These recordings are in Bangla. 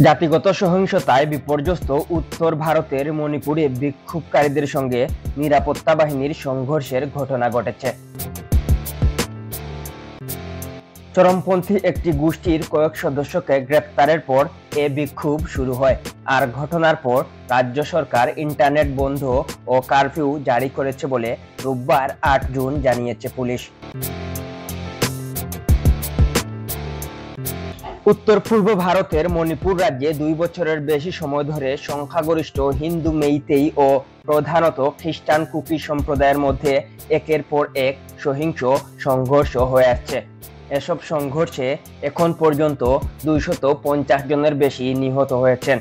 জাতিগত সহিংসতায় বিপর্যস্ত উত্তর ভারতের মণিপুরে বিক্ষোভকারীদের সঙ্গে নিরাপত্তা বাহিনীর সংঘর্ষের ঘটনা ঘটেছে। চরমপন্থী একটি গোষ্ঠীর কয়েক সদস্যকে গ্রেপ্তারের পর এ বিক্ষোভ শুরু হয়, আর ঘটনার পর রাজ্য সরকার ইন্টারনেট বন্ধ ও কারফিউ জারি করেছে বলে রোববার ৮ জুন জানিয়েছে পুলিশ। উত্তর পূর্ব ভারতের মণিপুর রাজ্যে ২ বছরের বেশি সময় ধরে সংখ্যাগরিষ্ঠ হিন্দু, মেইতেই ও প্রধানত খ্রিস্টান কুকি সম্প্রদায়ের মধ্যে একের পর এক সহিংস সংঘর্ষ হয়ে আসছে। এসব সংঘর্ষে এখন পর্যন্ত ২৫০ জনের বেশি নিহত হয়েছেন।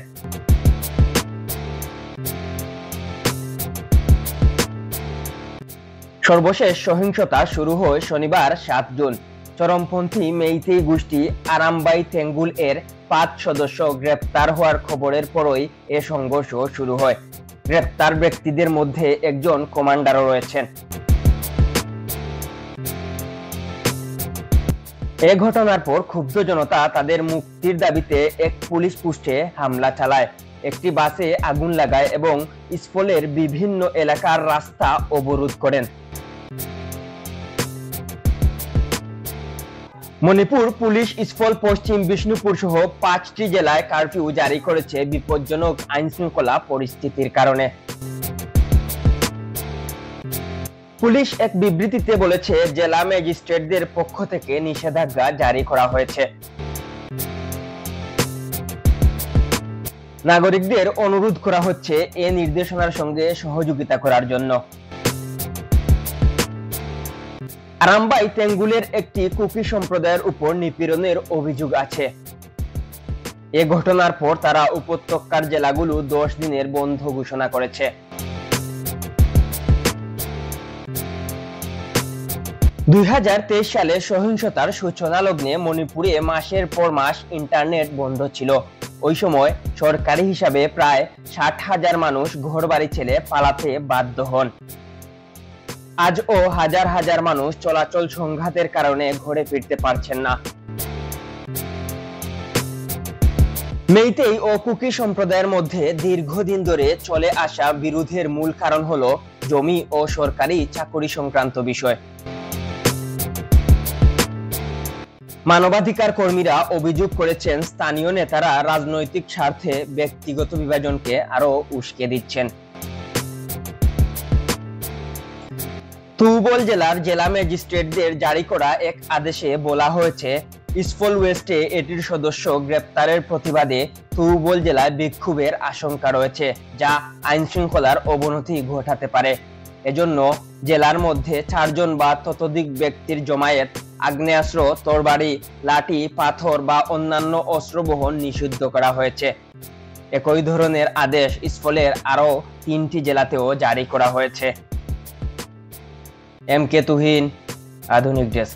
সর্বশেষ সহিংসতা শুরু হয় শনিবার ৭ জুন। চরমপন্থী মেইতেই গোষ্ঠী আরামবাই তেঙ্গুল এর ৫ সদস্য গ্রেপ্তার হওয়ার খবরের পরই এ সংঘর্ষ শুরু হয়। গ্রেপ্তার ব্যক্তিদের মধ্যে একজন কমান্ডারও রয়েছেন। এ ঘটনার পর ক্ষুব্ধ জনতা তাদের মুক্তির দাবিতে এক পুলিশ পোস্টে হামলা চালায়, একটি বাসে আগুন লাগায় এবং ইস্ফলের বিভিন্ন এলাকার রাস্তা অবরোধ করেন। মণিপুর পুলিশ ইস্ফল, পশ্চিম বিষ্ণুপুর সহ ৫টি জেলায় কারফিউ জারি করেছে বিপজ্জনক আইনশৃঙ্খলা পরিস্থিতির কারণে। পুলিশ এক বিবৃতিতে বলেছে, জেলা ম্যাজিস্ট্রেটদের পক্ষ থেকে নিষেধাজ্ঞা জারি করা হয়েছে। নাগরিকদের অনুরোধ করা হচ্ছে এ নির্দেশনার সঙ্গে সহযোগিতা করার জন্য। আরামবাই তেঙ্গুলের একটি কুকি সম্প্রদায়ের উপর নিপীড়নের অভিযোগ আছে। এ ঘটনার পর তারা উপত্যকার জেলাগুলো ১০ দিনের বন্ধ ঘোষণা করেছে। ২০২৩ সালে সহিংসতার সূচনা লগ্নে মণিপুরে মাসের পর মাস ইন্টারনেট বন্ধ ছিল। ওই সময় সরকারি হিসাবে প্রায় ৬০,০০০ মানুষ ঘরবাড়ি ছেড়ে পালাতে বাধ্য হন। আজও হাজার হাজার মানুষ চলাচল সংঘাতের কারণে ঘরে ফিরতে পারছেন না। মেইতেই ও কুকি সম্প্রদায়ের মধ্যে দীর্ঘদিন ধরে চলে আসা বিরোধের মূল কারণ হলো জমি ও সরকারি চাকরি সংক্রান্ত বিষয়। মানবাধিকার কর্মীরা অভিযোগ করেছেন, স্থানীয় নেতারা রাজনৈতিক স্বার্থে ব্যক্তিগত বিভাজনকে আরো উস্কে দিচ্ছেন। থৌবল জেলার জেলা ম্যাজিস্ট্রেটদের জারি করা এক আদেশে বলা হয়েছে, ইস্ফল ওয়েস্টে এটির সদস্য গ্রেপ্তারের প্রতিবাদে থৌবল জেলায় বিক্ষোভের আশঙ্কা রয়েছে, যা আইনশৃঙ্খলার অবনতি ঘটাতে পারে। এজন্য জেলার মধ্যে ৪ জন বা ততোধিক ব্যক্তির জমায়েত, আগ্নেয়াস্ত্র, তরবারি, লাঠি, পাথর বা অন্যান্য অস্ত্র বহন নিষিদ্ধ করা হয়েছে। একই ধরনের আদেশ ইস্ফলের আরো ৩টি জেলাতেও জারি করা হয়েছে। এম কে তুহিন, আধুনিক ডেস্ক।